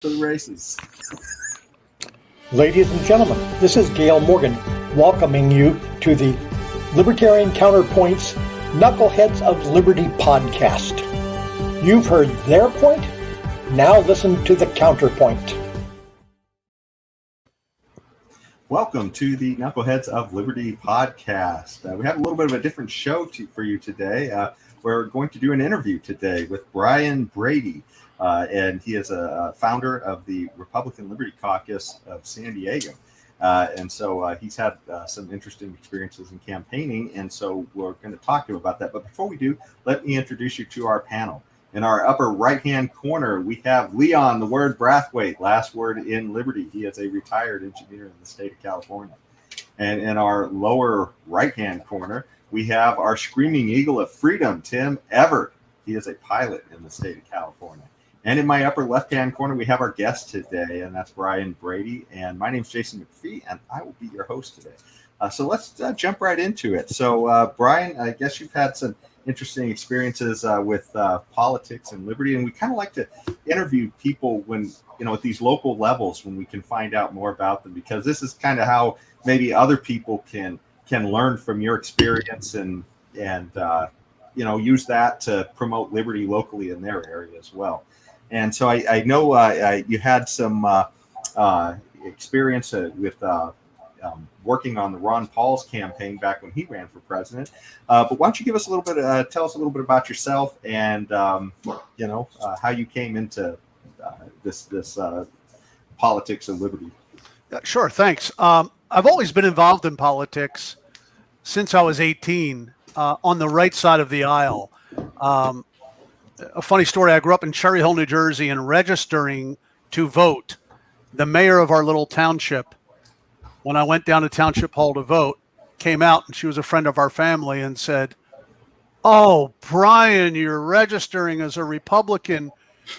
to the races. Ladies and gentlemen, this is Gail Morgan welcoming you to the Libertarian Counterpoint's Knuckleheads of Liberty podcast. You've heard their point, now listen to the counterpoint. Welcome to the Knuckleheads of Liberty podcast. We have a little bit of a different show for you today. We're going to do an interview today with Brian Brady, and he is a founder of the Republican Liberty Caucus of San Diego. And so he's had some interesting experiences in campaigning, and so we're going to talk to him about that. But before we do, let me introduce you to our panel. In our upper right-hand corner, we have Leon, the word Brathwaite, last word in Liberty. He is a retired engineer in the state of California. And in our lower right-hand corner, we have our screaming eagle of freedom, Tim Everett. He is a pilot in the state of California. And in my upper left-hand corner, we have our guest today, and that's Brian Brady. And my name's Jason McPhee, and I will be your host today. So let's jump right into it. So, Brian, I guess you've had some interesting experiences with politics and liberty, and we kind of like to interview people when, at these local levels, when we can find out more about them, because this is kind of how maybe other people can learn from your experience and use that to promote liberty locally in their area as well. And so I know you had some experience with working on the Ron Paul's campaign back when he ran for president. But why don't you give us tell us a little bit about yourself and, how you came into this politics of liberty. Sure, thanks. I've always been involved in politics since I was 18, on the right side of the aisle. A funny story, I grew up in Cherry Hill, New Jersey, and registering to vote, the mayor of our little township, when I went down to Township Hall to vote, came out, and she was a friend of our family, and said, "Oh, Brian, you're registering as a Republican.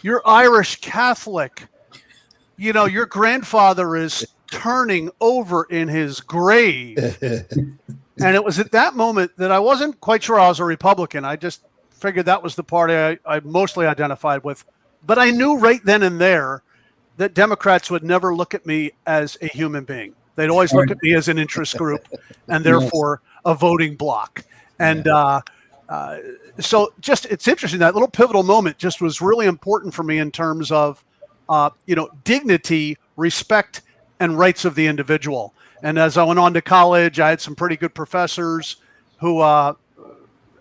You're Irish Catholic. Your grandfather is turning over in his grave." And it was at that moment that I wasn't quite sure I was a Republican. I just figured that was the party I mostly identified with. But I knew right then and there that Democrats would never look at me as a human being. They'd always look at me as an interest group and therefore a voting bloc. And so just it's interesting. That little pivotal moment just was really important for me in terms of, dignity, respect, and rights of the individual. And as I went on to college, I had some pretty good professors who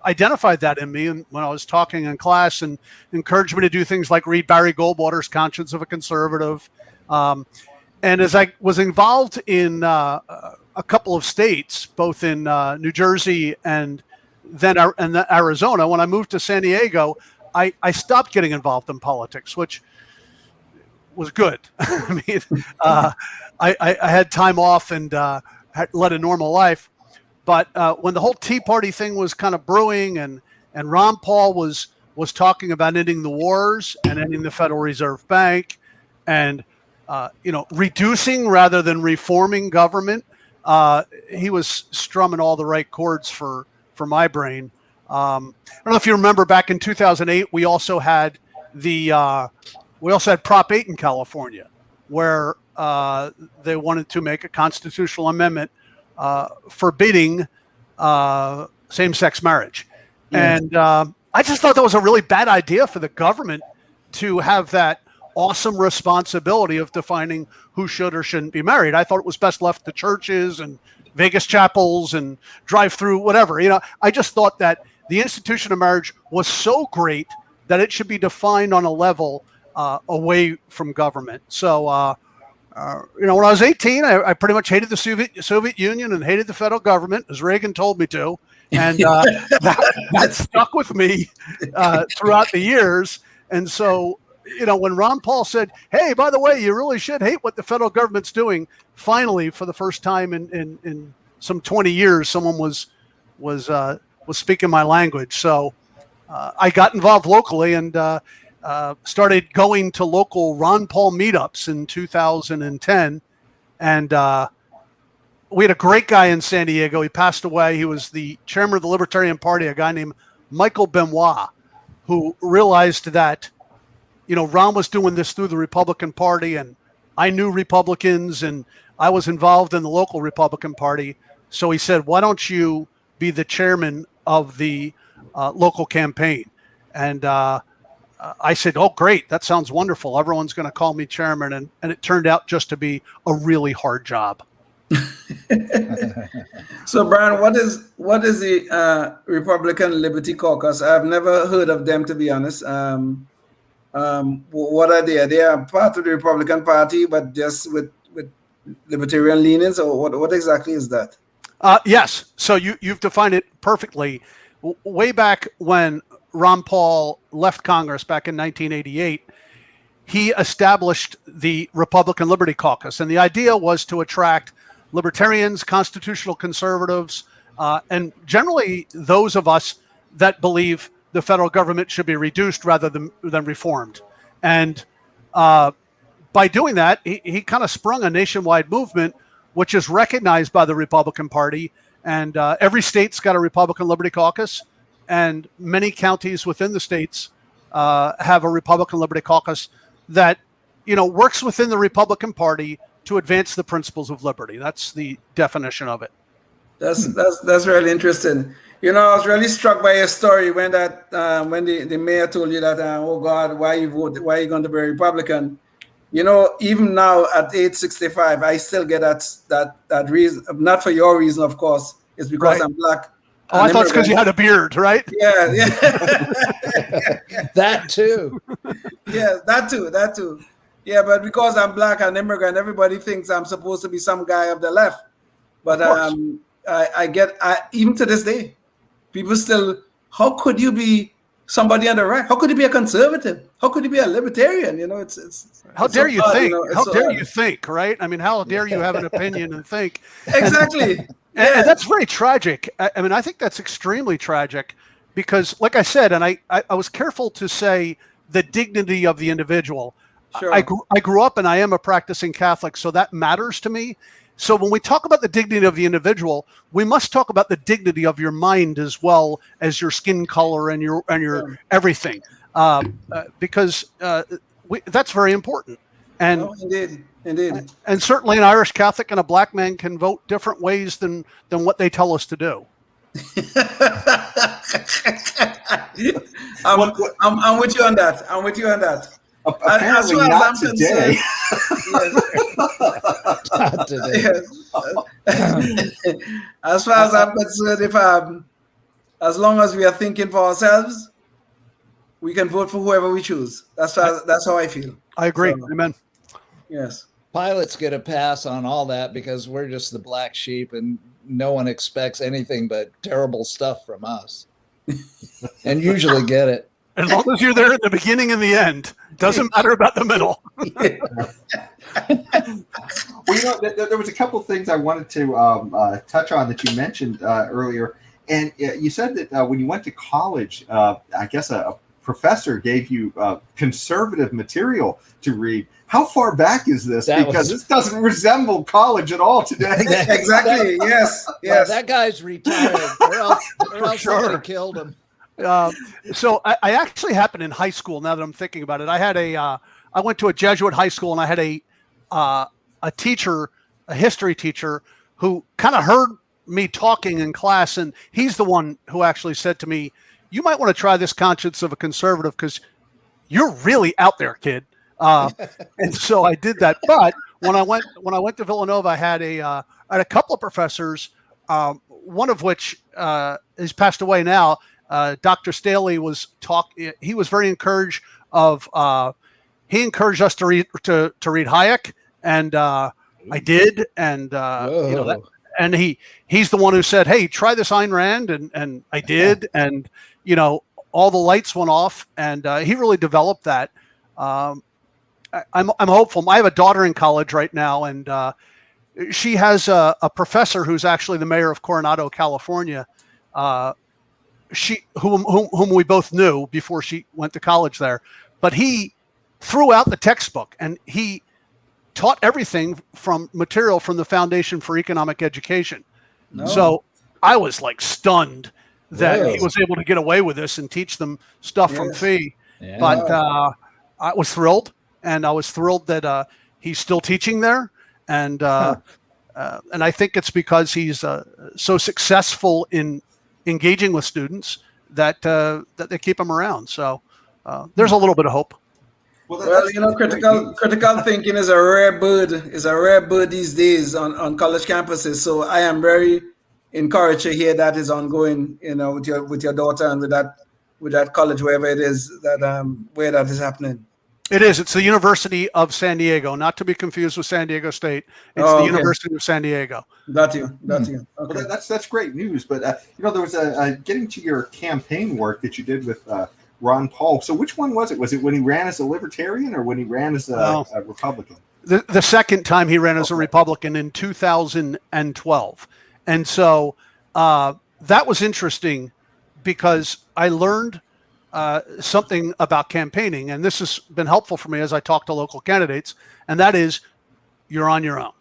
identified that in me, and when I was talking in class, and encouraged me to do things like read Barry Goldwater's Conscience of a Conservative. And as I was involved in a couple of states, both in New Jersey and then Arizona, when I moved to San Diego, I stopped getting involved in politics, which was good. I mean, I had time off and led a normal life. But when the whole Tea Party thing was kind of brewing, and Ron Paul was talking about ending the wars and ending the Federal Reserve Bank, and reducing rather than reforming government, he was strumming all the right chords for my brain. I don't know if you remember, back in 2008, we also had Prop 8 in California, where they wanted to make a constitutional amendment forbidding same-sex marriage. Yeah. And I just thought that was a really bad idea for the government to have that awesome responsibility of defining who should or shouldn't be married. I thought it was best left to churches and Vegas chapels and drive-through, whatever. I just thought that the institution of marriage was so great that it should be defined on a level away from government. So, when I was 18, I pretty much hated the Soviet Union and hated the federal government, as Reagan told me to. And that stuck with me throughout the years. And so, when Ron Paul said, "Hey, by the way, you really should hate what the federal government's doing," finally, for the first time in some 20 years, someone was speaking my language. So I got involved locally and started going to local Ron Paul meetups in 2010. And we had a great guy in San Diego. He passed away. He was the chairman of the Libertarian Party, a guy named Michael Benoit, who realized that Ron was doing this through the Republican Party, and I knew Republicans, and I was involved in the local Republican Party. So he said, why don't you be the chairman of the local campaign? And I said, oh, great. That sounds wonderful. Everyone's going to call me chairman. And it turned out just to be a really hard job. So, Brian, what is the Republican Liberty Caucus? I've never heard of them, to be honest. What are they? They are part of the Republican Party, but just with libertarian leanings, or what exactly is that? Yes. So you've defined it perfectly. Way back when Ron Paul left Congress back in 1988, he established the Republican Liberty Caucus. And the idea was to attract libertarians, constitutional conservatives, and generally those of us that believe the federal government should be reduced rather than reformed. And by doing that, he kind of sprung a nationwide movement, which is recognized by the Republican Party. And every state's got a Republican Liberty Caucus, and many counties within the states have a Republican Liberty Caucus that, works within the Republican Party to advance the principles of liberty. That's the definition of it. That's really interesting. I was really struck by a story when the mayor told you that, oh God, why are you going to be a Republican? Even now at age 65, I still get that reason. Not for your reason, of course. It's because I'm black. Oh, I thought it's because you had a beard, right? Yeah. That too. Yeah, that too. Yeah, but because I'm black and immigrant, everybody thinks I'm supposed to be some guy of the left. But even to this day, people still, how could you be somebody on the right? How could you be a conservative? How could you be a libertarian? It's how dare you think? How dare you think, right? I mean, how dare you have an opinion and think? Exactly. And that's very tragic. I think that's extremely tragic because, like I said, and I was careful to say the dignity of the individual. Sure. I grew up and I am a practicing Catholic, so that matters to me. So when we talk about the dignity of the individual, we must talk about the dignity of your mind as well as your skin color and your everything, because that's very important. And indeed. And certainly an Irish Catholic and a black man can vote different ways than what they tell us to do. I'm with you on that. Apparently not today. Not today. As far as I'm concerned, as long as we are thinking for ourselves, we can vote for whoever we choose. That's how I feel. I agree. So, amen. Yes. Pilots get a pass on all that because we're just the black sheep and no one expects anything but terrible stuff from us. And usually get it. As long as you're there at the beginning and the end, doesn't matter about the middle. Well, there was a couple of things I wanted to touch on that you mentioned earlier, and you said that when you went to college, I guess a professor gave you conservative material to read. How far back is this? Because this doesn't resemble college at all today. Exactly. Yes. Well, that guy's retired, or else somebody killed him. So I actually happened in high school. Now that I'm thinking about it, I went to a Jesuit high school, and I had a teacher, a history teacher, who kind of heard me talking in class, and he's the one who actually said to me, "You might want to try this conscience of a conservative because you're really out there, kid." And so I did that. But when I went to Villanova, I had a couple of professors, one of which has passed away now. Dr. Staley he was very encouraged he encouraged us to read Hayek, and I did, and and he's the one who said, "Hey, try this Ayn Rand," and I did, and all the lights went off, and he really developed that. I'm hopeful. I have a daughter in college right now, and she has a professor who's actually the mayor of Coronado, California. Whom we both knew before she went to college there, but he threw out the textbook and he taught everything from material from the Foundation for Economic Education. No. So I was like stunned that he was able to get away with this and teach them stuff from Fee. Yeah. But I was thrilled, and I was thrilled that he's still teaching there, and I think it's because he's so successful in engaging with students that they keep him around. So there's a little bit of hope. Well, you know, critical thinking is a rare bird. Is a rare bird these days on college campuses. So I am very encouraged to hear that is ongoing. You know, with your daughter and with that college, wherever it is that where that is happening. It is. It's the University of San Diego, not to be confused with San Diego State. It's the University of San Diego. Got you. Okay. Well, that's great news. But you know, there was getting to your campaign work that you did with Ron Paul. So which one was it? Was it when he ran as a Libertarian or when he ran as a Republican? The second time he ran as a Republican in 2012. And so that was interesting because I learned something about campaigning, and this has been helpful for me as I talk to local candidates, and that is you're on your own,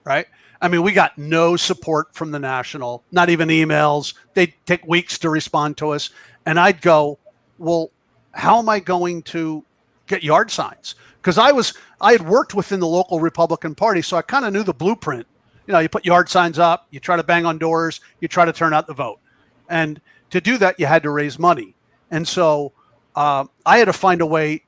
right? I mean, we got no support from the national, not even emails. They take weeks to respond to us. And I'd go, well, how am I going to get yard signs? Because I had worked within the local Republican Party, so I kind of knew the blueprint. You know, you put yard signs up, you try to bang on doors, you try to turn out the vote. And to do that, you had to raise money. And so I had to find a way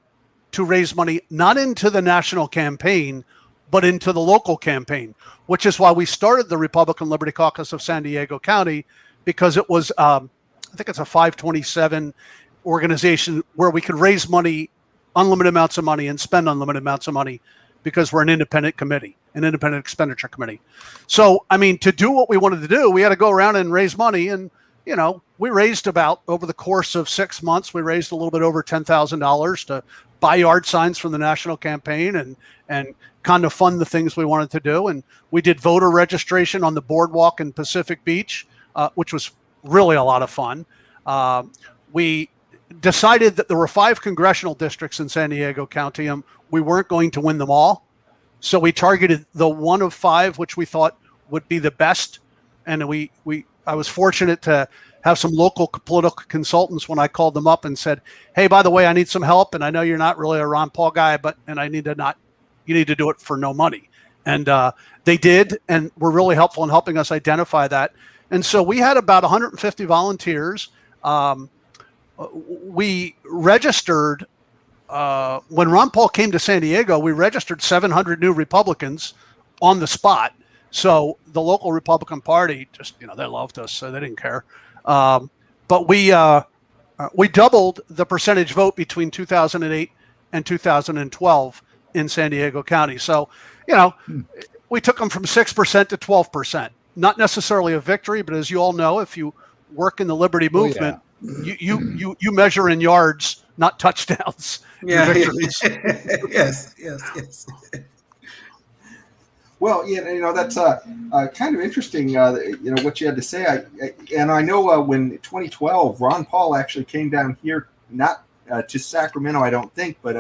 to raise money, not into the national campaign, but into the local campaign, which is why we started the Republican Liberty Caucus of San Diego County, because it was, I think it's a 527 organization where we could raise money, unlimited amounts of money, and spend unlimited amounts of money because we're an independent committee, an independent expenditure committee. So, I mean, to do what we wanted to do, we had to go around and raise money. And, you know, we raised about, over the course of 6 months, we raised a little bit over $10,000 to buy yard signs from the national campaign and kind of fund the things we wanted to do. And we did voter registration on the boardwalk in Pacific Beach, which was really a lot of fun. We decided that there were 5 congressional districts in San Diego County, and we weren't going to win them all. So we targeted the one of 5, which we thought would be the best. And I was fortunate to have some local political consultants when I called them up and said, hey, by the way, I need some help. And I know you're not really a Ron Paul guy, you need to do it for no money. And they did, and were really helpful in helping us identify that. And so we had about 150 volunteers. We registered, when Ron Paul came to San Diego, we registered 700 new Republicans on the spot. So the local Republican Party just, they loved us, so they didn't care. But we doubled the percentage vote between 2008 and 2012 in San Diego County. So, we took them from 6% to 12%. Not necessarily a victory, but as you all know, if you work in the Liberty movement, you measure in yards, not touchdowns. Yeah. Yes. Well, that's kind of interesting. What you had to say. I know when 2012, Ron Paul actually came down here, not to Sacramento, I don't think, but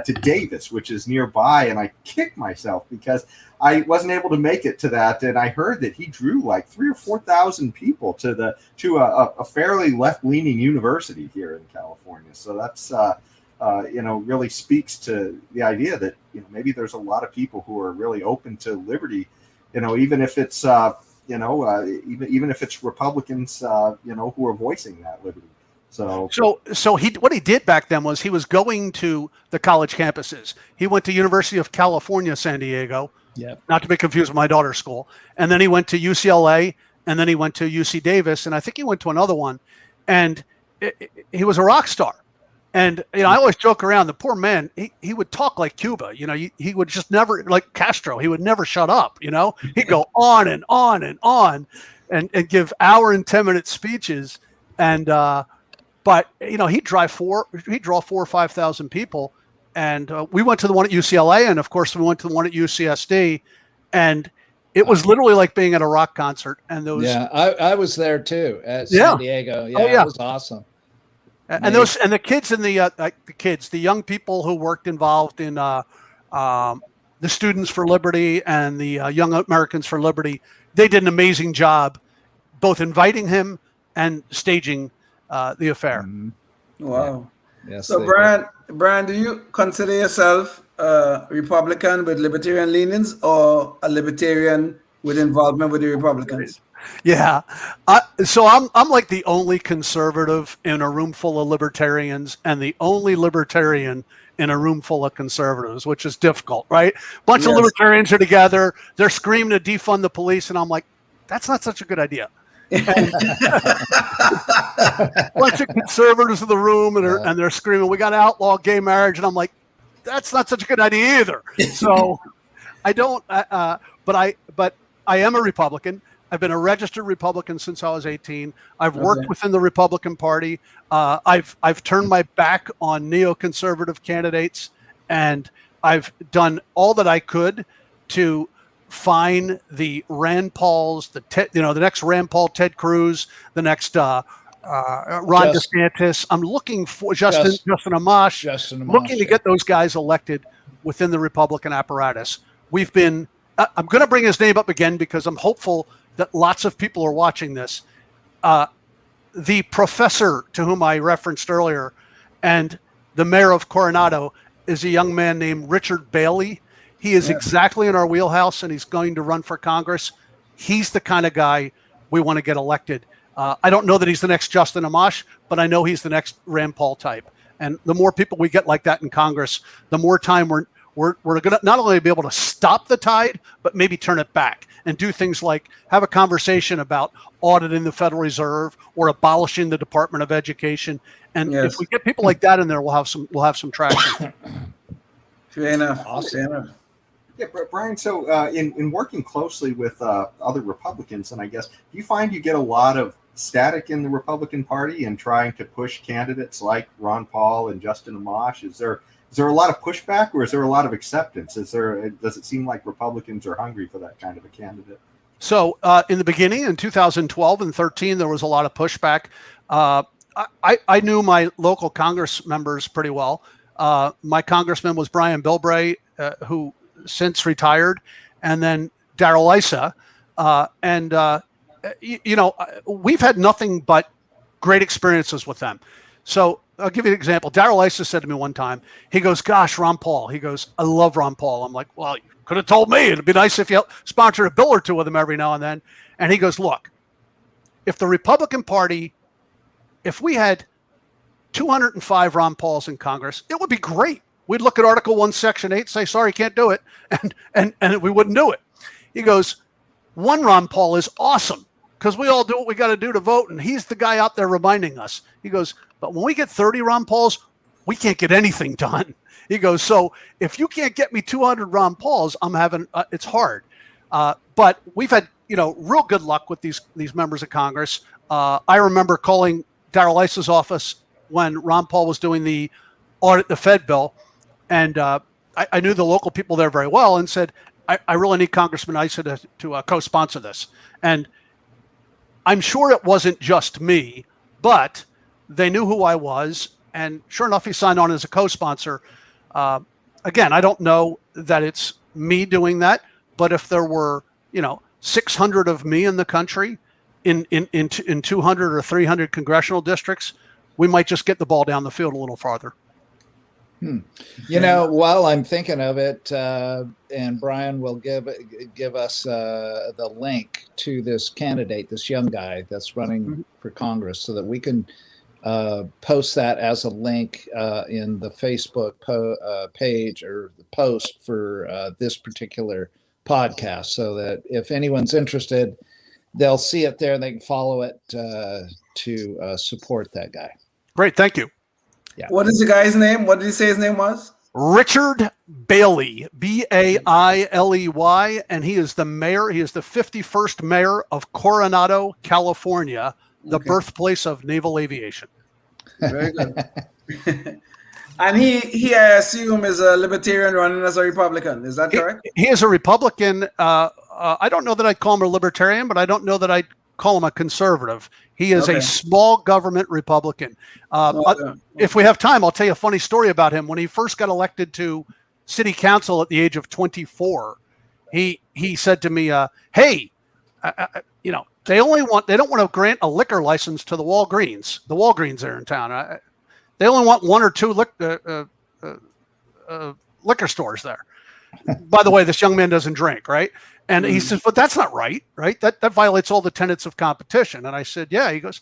to Davis, which is nearby, and I kicked myself because I wasn't able to make it to that, and I heard that he drew like 3,000 or 4,000 people to a fairly left-leaning university here in California. So that's really speaks to the idea that maybe there's a lot of people who are really open to liberty, even if it's even if it's Republicans, who are voicing that liberty. So what he did back then was he was going to the college campuses. He went to University of California, San Diego, not to be confused with my daughter's school. And then he went to UCLA, and then he went to UC Davis, and I think he went to another one. And he was a rock star. And I always joke around, the poor man, he would talk like Cuba. He would just never, like Castro, he would never shut up. He'd go on and on and on, and give hour and 10-minute speeches. And but he'd draw 4,000 or 5,000 people. And we went to the one at UCLA, and of course we went to the one at UCSD, and it was literally like being at a rock concert. And those, I was there too at San Diego. It was awesome. And the kids and the young people who worked involved in the Students for Liberty and the Young Americans for Liberty, they did an amazing job, both inviting him and staging the affair. Wow. Yes. So, Brian, do you consider yourself a Republican with libertarian leanings or a libertarian with involvement with the Republicans? Yeah. So I'm like the only conservative in a room full of libertarians and the only libertarian in a room full of conservatives, which is difficult, right? Bunch of Yes. libertarians are together. They're screaming to defund the police. And I'm like, that's not such a good idea. And bunch of conservatives in the room and they're screaming, we got to outlaw gay marriage. And I'm like, that's not such a good idea either. So I don't, but I am a Republican. I've been a registered Republican since I was 18. I've worked within the Republican Party. I've turned my back on neoconservative candidates, and I've done all that I could to find the Rand Pauls, the next Rand Paul, Ted Cruz, the next Ron DeSantis. I'm looking for Justin Amash. Looking to get those guys elected within the Republican apparatus. We've been. I'm going to bring his name up again because I'm hopeful that lots of people are watching this. The professor to whom I referenced earlier and the mayor of Coronado is a young man named Richard Bailey. He is exactly in our wheelhouse, and he's going to run for Congress. He's the kind of guy we want to get elected. I don't know that he's the next Justin Amash, but I know he's the next Rand Paul type. And the more people we get like that in Congress, the more time we're going to not only be able to stop the tide, but maybe turn it back and do things like have a conversation about auditing the Federal Reserve or abolishing the Department of Education. And if we get people like that in there, we'll have some traction. Fair enough. Awesome. Fair enough. Yeah, Brian, so in working closely with other Republicans, and I guess, do you find you get a lot of static in the Republican Party and trying to push candidates like Ron Paul and Justin Amash? Is there a lot of pushback, or is there a lot of acceptance? Does it seem like Republicans are hungry for that kind of a candidate? So in the beginning, in 2012 and 13, there was a lot of pushback. I knew my local Congress members pretty well. My congressman was Brian Brady, who since retired, and then Darrell Issa. We've had nothing but great experiences with them. So I'll give you an example. Darrell Issa said to me one time, he goes, gosh, Ron Paul. He goes, I love Ron Paul. I'm like, well, you could have told me. It'd be nice if you sponsored a bill or two with him every now and then. And he goes, look, if the Republican Party, if we had 205 Ron Pauls in Congress, it would be great. We'd look at Article 1, Section 8, say, sorry, can't do it. And we wouldn't do it. He goes, one Ron Paul is awesome because we all do what we got to do to vote. And he's the guy out there reminding us. He goes, but when we get 30 Ron Pauls, we can't get anything done. He goes, so if you can't get me 200 Ron Pauls, I'm having, it's hard. But we've had, real good luck with these members of Congress. I remember calling Darrell Issa's office when Ron Paul was doing the audit the Fed bill. And I knew the local people there very well and said, I really need Congressman Issa to co-sponsor this. And I'm sure it wasn't just me, but they knew who I was. And sure enough, he signed on as a co-sponsor. Again, I don't know that it's me doing that, but if there were, 600 of me in the country in 200 or 300 congressional districts, we might just get the ball down the field a little farther. While I'm thinking of it, and Brian will give us the link to this candidate, this young guy that's running for Congress, so that we can post that as a link in the Facebook page or the post for this particular podcast, so that if anyone's interested, they'll see it there and they can follow it to support that guy. Great, thank you. Yeah. What is the guy's name? What did he say his name was? Richard Bailey, Bailey, and he is the mayor. He is the 51st mayor of Coronado, California, the birthplace of naval aviation. Very good. And he, I assume, is a libertarian running as a Republican. Is that correct? He is a Republican. I don't know that I'd call him a libertarian, but I don't know that I'd call him a conservative. He is a small government Republican. If we have time, I'll tell you a funny story about him. When he first got elected to city council at the age of 24, he said to me, hey, they don't want to grant a liquor license to the Walgreens there in town. They only want one or two liquor stores there. By the way, this young man doesn't drink, right? And he says, but that's not right, right? That violates all the tenets of competition. And I said, yeah. He goes,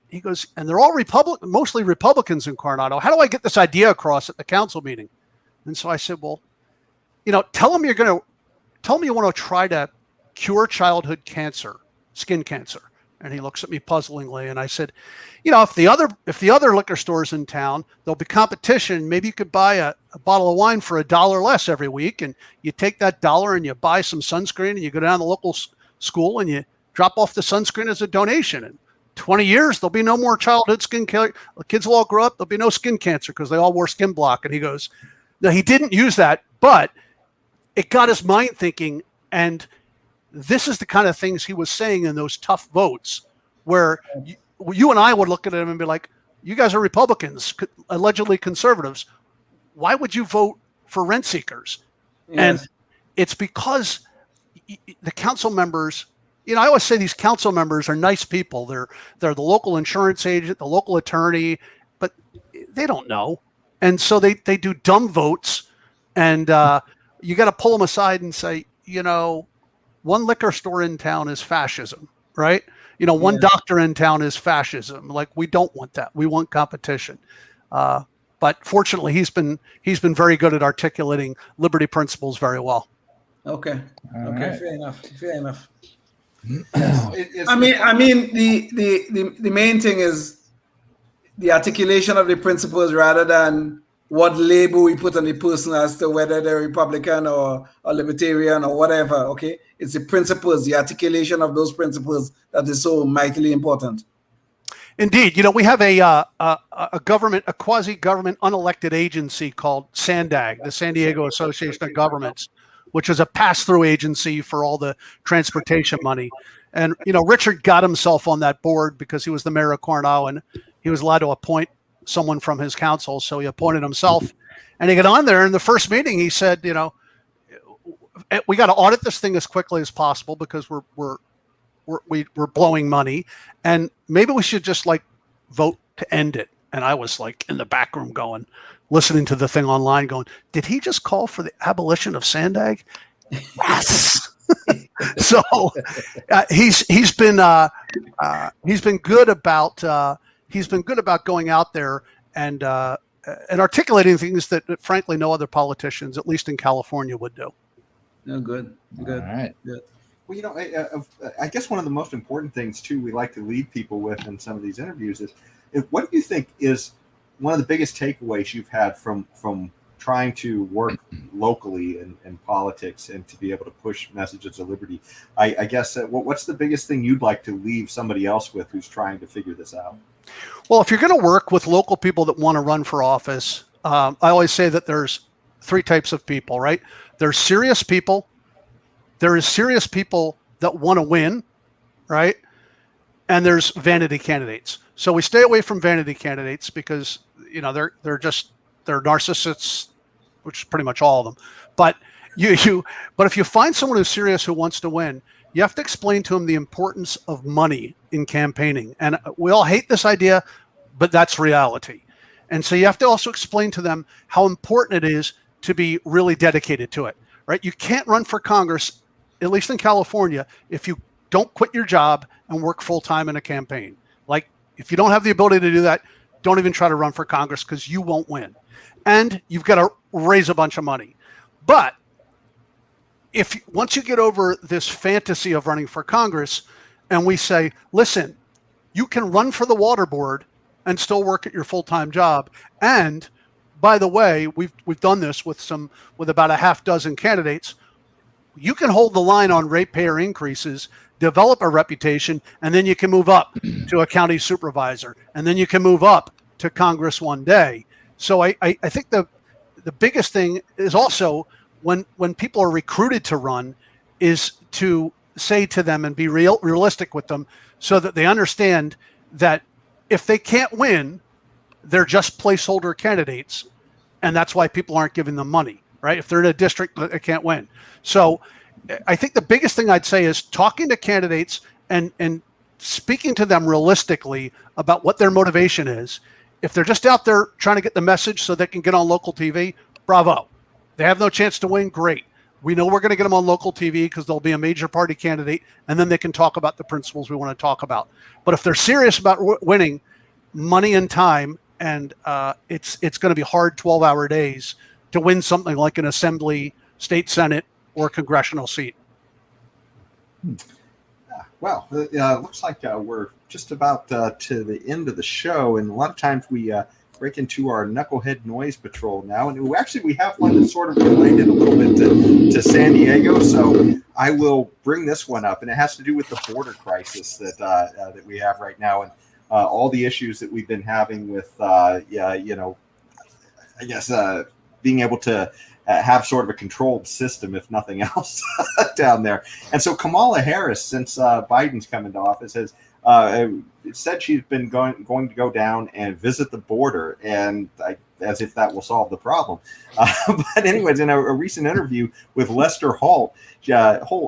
he goes, and they're all mostly Republicans in Coronado. How do I get this idea across at the council meeting? And so I said, well, tell them you want to try to cure childhood cancer, skin cancer. And he looks at me puzzlingly, and I said, if the other liquor stores in town, there'll be competition. Maybe you could buy a bottle of wine for $1 less every week, and you take that $1 and you buy some sunscreen, and you go down to the local school and you drop off the sunscreen as a donation. And 20 years, there'll be no more childhood skin cancer. The kids will all grow up. There'll be no skin cancer because they all wore skin block. And he goes, no, he didn't use that, but it got his mind thinking. And this is the kind of things he was saying in those tough votes where you and I would look at him and be like, you guys are Republicans, allegedly conservatives. Why would you vote for rent seekers? Yes. And it's because the council members, I always say these council members are nice people. They're the local insurance agent, the local attorney, but they don't know. And so they do dumb votes, and you got to pull them aside and say, one liquor store in town is fascism, right? One doctor in town is fascism. Like, we don't want that. We want competition. But fortunately, he's been very good at articulating liberty principles very well. Okay. All right. Fair enough. I mean, the main thing is the articulation of the principles rather than what label we put on the person as to whether they're Republican or Libertarian or whatever. Okay, it's the principles, the articulation of those principles that is so mightily important. Indeed, we have a quasi-government unelected agency called SANDAG, the San Diego Association of Governments, which is a pass-through agency for all the transportation money. And, Richard got himself on that board because he was the mayor of Coronado and he was allowed to appoint someone from his council. So he appointed himself, and he got on there. In the first meeting, he said, we got to audit this thing as quickly as possible because we're blowing money, and maybe we should just vote to end it. And I was in the back room listening to the thing online going, did he just call for the abolition of SANDAG? Yes. So he's been good about going out there and articulating things that frankly no other politicians, at least in California, would do. No, good. All right. Good. Well, I guess one of the most important things too we like to lead people with in some of these interviews is what do you think is one of the biggest takeaways you've had from trying to work locally in politics and to be able to push messages of liberty? I guess what's the biggest thing you'd like to leave somebody else with who's trying to figure this out? Well, if you're going to work with local people that want to run for office, I always say that there's three types of people, right? There's serious people. There is serious people that want to win, right? And there's vanity candidates. So we stay away from vanity candidates because they're narcissists, which is pretty much all of them. But but if you find someone who's serious who wants to win, you have to explain to them the importance of money in campaigning. And we all hate this idea, but that's reality. And so you have to also explain to them how important it is to be really dedicated to it, right? You can't run for Congress, at least in California, if you don't quit your job and work full-time in a campaign. If you don't have the ability to do that, don't even try to run for Congress because you won't win. And you've got to raise a bunch of money. But once you get over this fantasy of running for Congress and we say, listen, you can run for the water board and still work at your full-time job. And by the way, we've done this with about a half dozen candidates. You can hold the line on ratepayer increases, develop a reputation, and then you can move up to a county supervisor, and then you can move up to Congress one day. So I think the biggest thing is also when people are recruited to run is to say to them and be realistic with them so that they understand that if they can't win, they're just placeholder candidates, and that's why people aren't giving them money, right? If they're in a district that they can't win. So I think the biggest thing I'd say is talking to candidates and speaking to them realistically about what their motivation is if they're just out there trying to get the message so they can get on local TV, bravo. They have no chance to win, great. We know we're going to get them on local TV because they'll be a major party candidate, and then they can talk about the principles we want to talk about. But if they're serious about winning, money and time, and it's going to be hard 12-hour days to win something like an assembly, state senate, or congressional seat. Well, looks like we're just about to the end of the show, and a lot of times we break into our Knucklehead Noise Patrol now, and we have one that's sort of related a little bit to San Diego, so I will bring this one up, and it has to do with the border crisis that we have right now, and all the issues that we've been having with, being able to have sort of a controlled system, if nothing else, down there. And so Kamala Harris, since Biden's come into office, has said she's been going to go down and visit the border, and as if that will solve the problem. But anyways, in a recent interview with Lester Holt,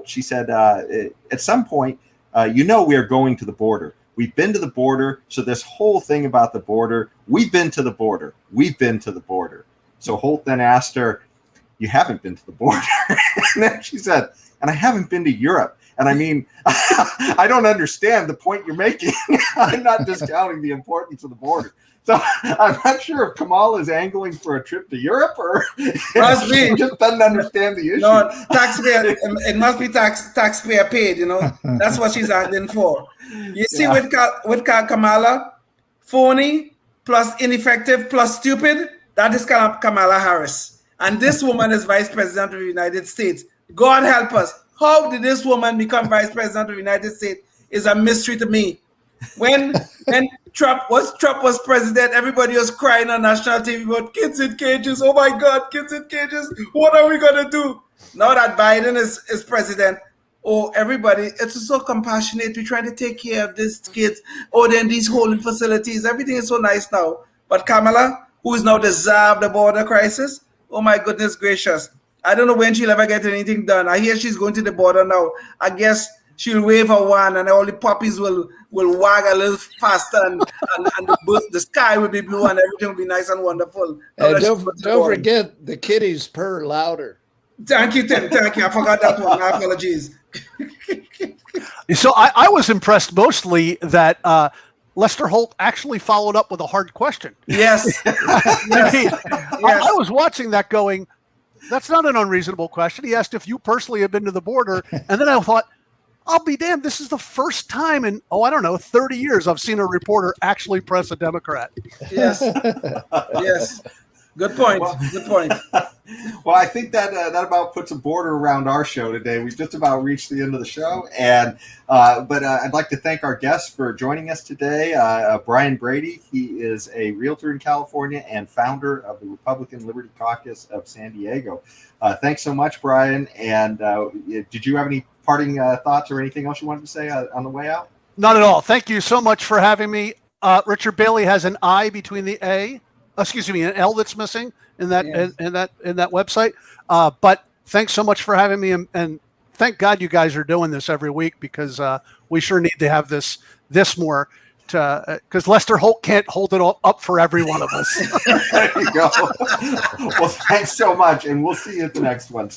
she said, at some point, we are going to the border. We've been to the border. So this whole thing about the border, we've been to the border. We've been to the border. So Holt then asked her, you haven't been to the border. And then she said, and I haven't been to Europe. And I mean, I don't understand the point you're making. I'm not discounting the importance of the border. So I'm not sure if Kamala is angling for a trip to Europe or Must be. she just doesn't understand the issue. No, taxpayer. It must be taxpayer paid. That's what she's angling for. You see, with Kamala, phony plus ineffective plus stupid. That is Kamala Harris, and this woman is Vice President of the United States. God help us. How did this woman become Vice President of the United States is a mystery to me. When Trump was president, everybody was crying on national TV about kids in cages. Oh my God, kids in cages. What are we going to do? Now that Biden is president, everybody, it's so compassionate. We're trying to take care of these kids. They're in these holding facilities. Everything is so nice now. But Kamala, who is now the czar of the border crisis, oh my goodness gracious. I don't know when she'll ever get anything done. I hear she's going to the border now. I guess she'll wave her wand and all the puppies will wag a little faster and the sky will be blue and everything will be nice and wonderful. Don't forget the kitties purr louder. Thank you, Tim. Thank you. I forgot that one. My apologies. So I was impressed mostly that Lester Holt actually followed up with a hard question. Yes. I was watching that going, that's not an unreasonable question. He asked if you personally have been to the border. And then I thought, I'll be damned. This is the first time in, 30 years I've seen a reporter actually press a Democrat. Yes. Yes. Good point. Good point. Well, I think that about puts a border around our show today. We've just about reached the end of the show, and but I'd like to thank our guests for joining us today. Brian Brady, he is a realtor in California and founder of the Republican Liberty Caucus of San Diego. Thanks so much, Brian. And did you have any parting thoughts or anything else you wanted to say on the way out? Not at all. Thank you so much for having me. Richard Bailey has an I between the A. Excuse me, an L that's missing in that in that website. But thanks so much for having me, and thank God you guys are doing this every week, because we sure need to have this more, because Lester Holt can't hold it all up for every one of us. There you go. Well, thanks so much, and we'll see you at the next one.